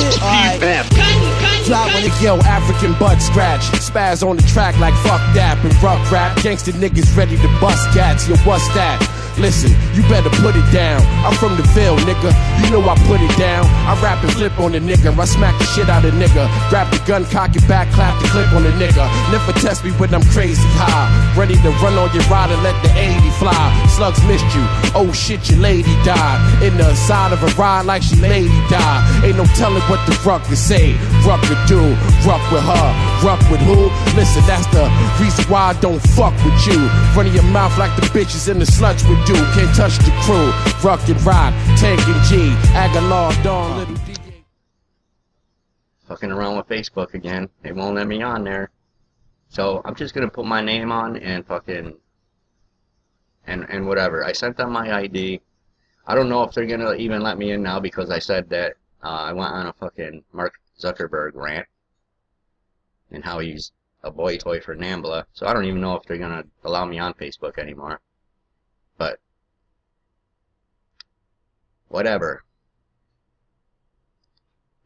it? Alright. Drop when it yo, African butt scratch. Spaz on the track like fuck that. And rough rap, gangsta niggas ready to bust cats. Yo, what's that? Listen, you better put it down. I'm from the Ville, nigga. You know I put it down. I rap and flip on the nigga. I smack the shit out of nigga. Grab the gun, cock it back, clap the clip on the nigga. Never test me when I'm crazy high. Ready to run on your ride and let the 80 fly. Slugs missed you. Oh shit, your lady died. In the side of a ride like she lady died. Ain't no telling what the ruck to say. Ruck to do. Ruck with her. Ruck with who? Listen, that's the reason why I don't fuck with you. Running your mouth like the bitches in the sluts would do. Can't touch the crew. Ruck and rock. Tank and G. Aguilar, Dawn, Little DJ. Fucking around with Facebook again. They won't let me on there. So I'm just gonna put my name on and fucking and whatever. I sent them my ID. I don't know if they're gonna even let me in now because I said that I went on a fucking Mark Zuckerberg rant and how he's a boy toy for Nambla. So I don't even know if they're gonna allow me on Facebook anymore. But whatever.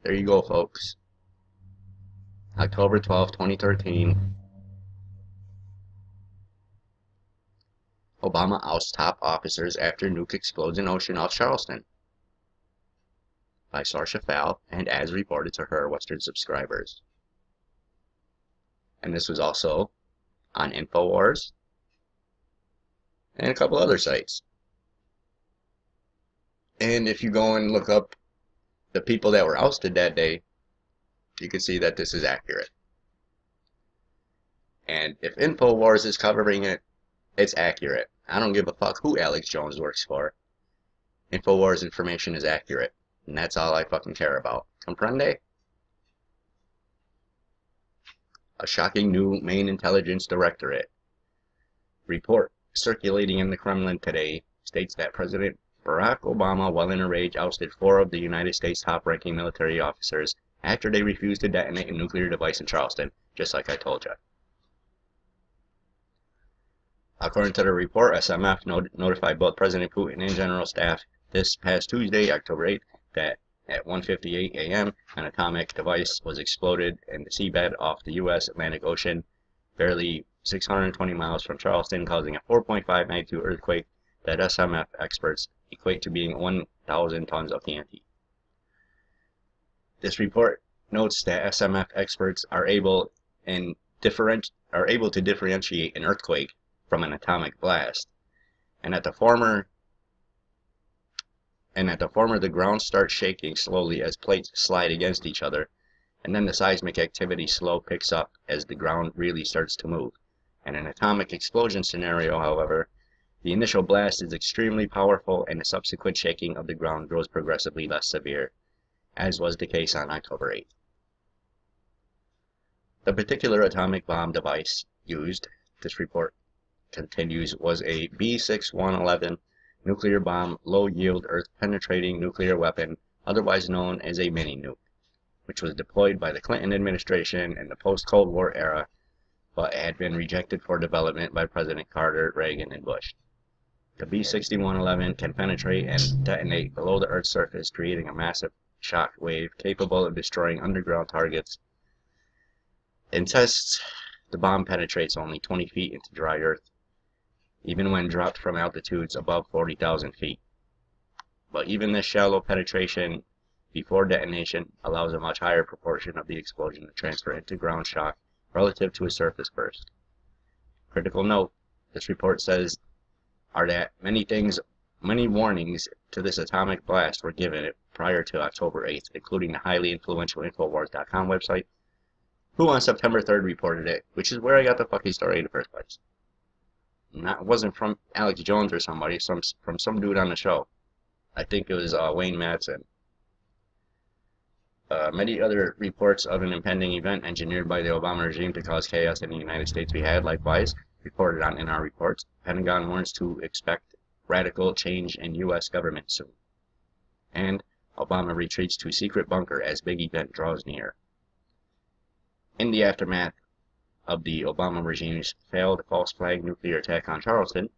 There you go, folks. October 12, 2013. Obama ousts top officers after nuke explodes in ocean off Charleston. By Saoirse Fowle, and as reported to her Western subscribers. And this was also on InfoWars and a couple other sites. And if you go and look up the people that were ousted that day, you can see that this is accurate. And if InfoWars is covering it, it's accurate. I don't give a fuck who Alex Jones works for. InfoWars information is accurate. And that's all I fucking care about. Comprende? A shocking new main intelligence directorate report circulating in the Kremlin today states that President Barack Obama, while in a rage, ousted 4 of the United States' top-ranking military officers after they refused to detonate a nuclear device in Charleston, just like I told you. According to the report, SMF notified both President Putin and General Staff this past Tuesday, October 8th, that at 1:58 a.m. an atomic device was exploded in the seabed off the U.S. Atlantic Ocean, barely 620 miles from Charleston, causing a 4.5 magnitude earthquake that SMF experts equate to being 1,000 tons of TNT. This report notes that SMF experts are able to differentiate an earthquake from an atomic blast, and at the former the ground starts shaking slowly as plates slide against each other, and then the seismic activity slow picks up as the ground really starts to move. In an atomic explosion scenario, however, the initial blast is extremely powerful and the subsequent shaking of the ground grows progressively less severe, as was the case on October 8th. The particular atomic bomb device used, this report continues, was a B6111 nuclear bomb low-yield earth-penetrating nuclear weapon, otherwise known as a mini-nuke, which was deployed by the Clinton administration in the post-Cold War era, but had been rejected for development by President Carter, Reagan, and Bush. The B6111 can penetrate and detonate below the Earth's surface, creating a massive shock wave capable of destroying underground targets. In tests, the bomb penetrates only 20 feet into dry Earth, even when dropped from altitudes above 40,000 feet. But even this shallow penetration before detonation allows a much higher proportion of the explosion to transfer into ground shock relative to a surface burst. Critical note, this report says, are that many warnings to this atomic blast were given prior to October 8th, including the highly influential Infowars.com website, who on September 3rd reported it, which is where I got the fucking story in the first place. And that wasn't from Alex Jones or somebody, from some dude on the show. I think it was Wayne Madsen. Many other reports of an impending event engineered by the Obama regime to cause chaos in the United States we had, likewise, reported on in our reports. Pentagon warns to expect radical change in U.S. government soon. And Obama retreats to secret bunker as big event draws near. In the aftermath of the Obama regime's failed false flag nuclear attack on Charleston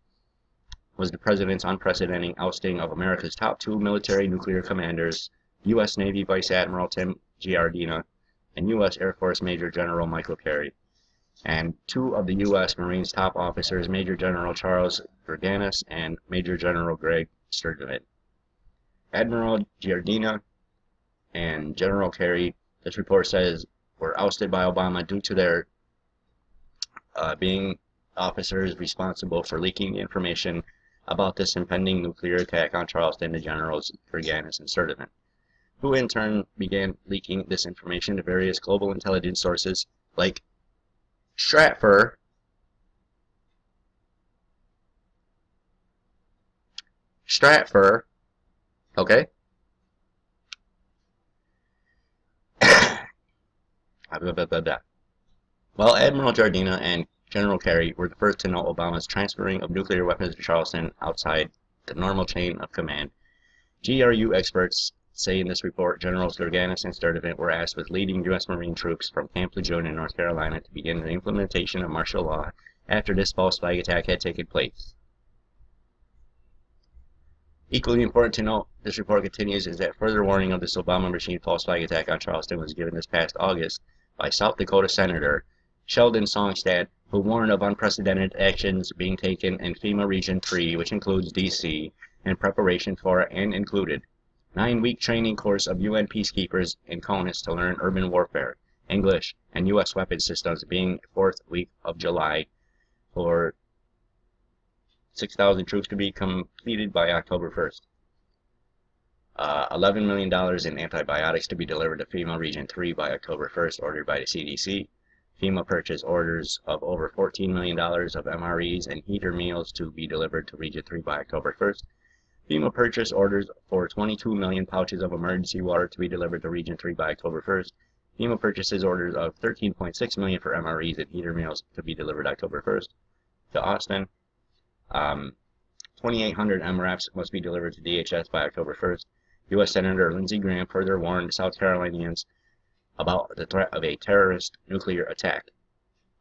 was the president's unprecedented ousting of America's top 2 military nuclear commanders, U.S. Navy Vice Admiral Tim Giardina, and U.S. Air Force Major General Michael Carey, and two of the U.S. Marines top officers, Major General Charles Gerganis and Major General Greg Sturtevant. Admiral Giardina and General Carey, this report says, were ousted by Obama due to their being officers responsible for leaking the information about this impending nuclear attack on Charleston to Generals Gerganis and Sturtevant, who in turn began leaking this information to various global intelligence sources like Stratfor, okay? Well, Admiral Giardina and General Carey were the first to know Obama's transferring of nuclear weapons to Charleston outside the normal chain of command. GRU experts say in this report, Generals Gerganis and Sturtevant were asked with leading U.S. Marine troops from Camp Lejeune in North Carolina to begin the implementation of martial law after this false flag attack had taken place. Equally important to note, this report continues, is that further warning of this Obama machine false flag attack on Charleston was given this past August by South Dakota Senator Sheldon Songstad, who warned of unprecedented actions being taken in FEMA Region 3, which includes D.C., in preparation for and included 9-week training course of UN peacekeepers in CONUS to learn urban warfare, English, and U.S. weapons systems, being 4th week of July, for 6,000 troops to be completed by October 1st. $11 million in antibiotics to be delivered to FEMA Region 3 by October 1st, ordered by the CDC. FEMA purchase orders of over $14 million of MREs and heater meals to be delivered to Region 3 by October 1st. FEMA purchase orders for 22 million pouches of emergency water to be delivered to Region 3 by October 1st. FEMA purchases orders of 13.6 million for MREs and heater meals to be delivered October 1st to Austin. 2,800 MRAPs must be delivered to DHS by October 1st. U.S. Senator Lindsey Graham further warned South Carolinians about the threat of a terrorist nuclear attack.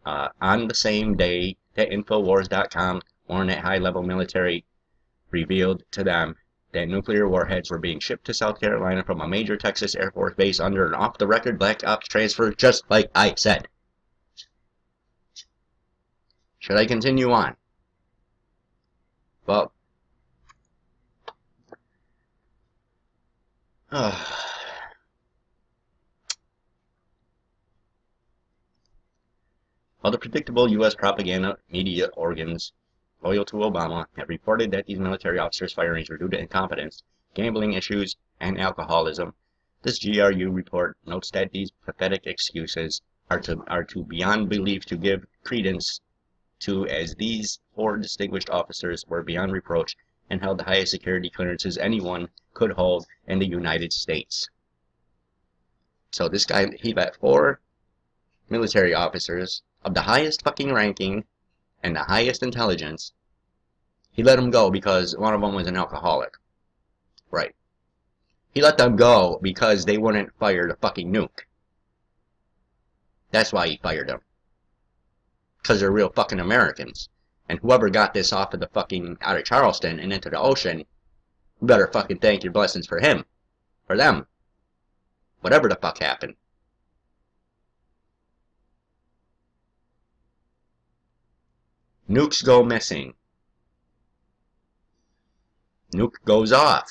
On the same day that Infowars.com warned that high-level military revealed to them that nuclear warheads were being shipped to South Carolina from a major Texas Air Force base under an off-the-record Black Ops transfer, just like I said. Should I continue on? Well, while the predictable U.S. propaganda media organs loyal to Obama have reported that these military officers' firings were due to incompetence, gambling issues, and alcoholism, this GRU report notes that these pathetic excuses are to beyond belief to give credence to, as these 4 distinguished officers were beyond reproach and held the highest security clearances anyone could hold in the United States. So this guy, he let 4 military officers of the highest fucking ranking and the highest intelligence, he let them go because one of them was an alcoholic. Right. He let them go because they wouldn't fire the fucking nuke. That's why he fired them. Because they're real fucking Americans. And whoever got this off of the fucking, out of Charleston and into the ocean, you better fucking thank your blessings for him. For them. Whatever the fuck happened. Nukes go missing. Nuke goes off.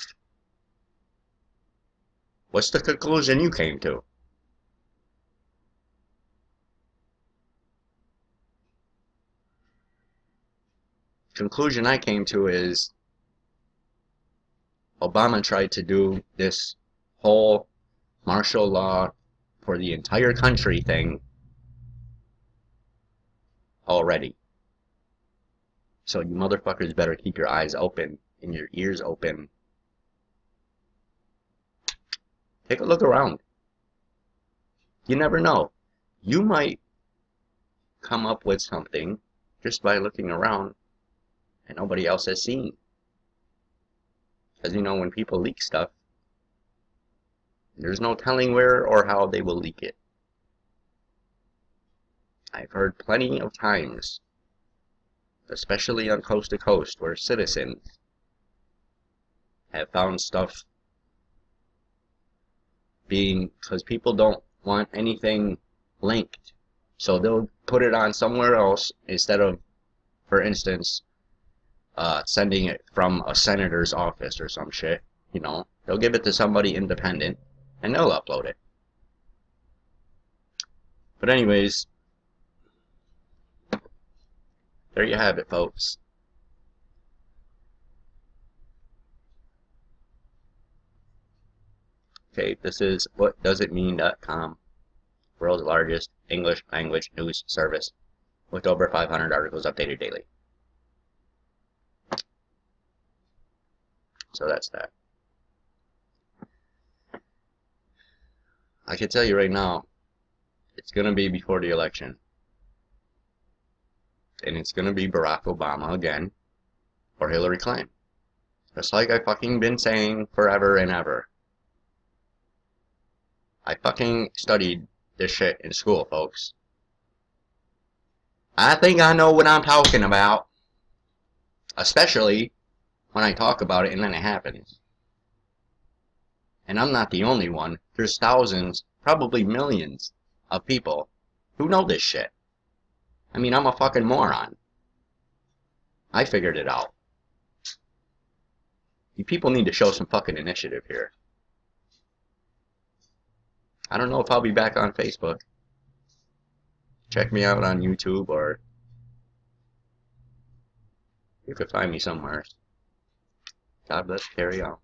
What's the conclusion you came to? Conclusion I came to is Obama tried to do this whole martial law for the entire country thing already. So you motherfuckers better keep your eyes open and your ears open. Take a look around. You never know. You might come up with something just by looking around and nobody else has seen. Because you know, when people leak stuff, there's no telling where or how they will leak it. I've heard plenty of times, especially on Coast to Coast, where citizens have found stuff being because people don't want anything linked. So they'll put it on somewhere else instead of, for instance, sending it from a senator's office or some shit. You know, they'll give it to somebody independent and they'll upload it. But anyways, there you have it, folks. Okay, this is whatdoesitmean.com, world's largest English language news service with over 500 articles updated daily. So that's that. I can tell you right now, it's going to be before the election. And it's going to be Barack Obama again, or Hillary Clinton. Just like I fucking been saying forever and ever. I fucking studied this shit in school, folks. I think I know what I'm talking about. Especially when I talk about it and then it happens. And I'm not the only one. There's thousands, probably millions, of people who know this shit. I mean, I'm a fucking moron. I figured it out. You people need to show some fucking initiative here. I don't know if I'll be back on Facebook. Check me out on YouTube, or you could find me somewhere. God bless, carry on.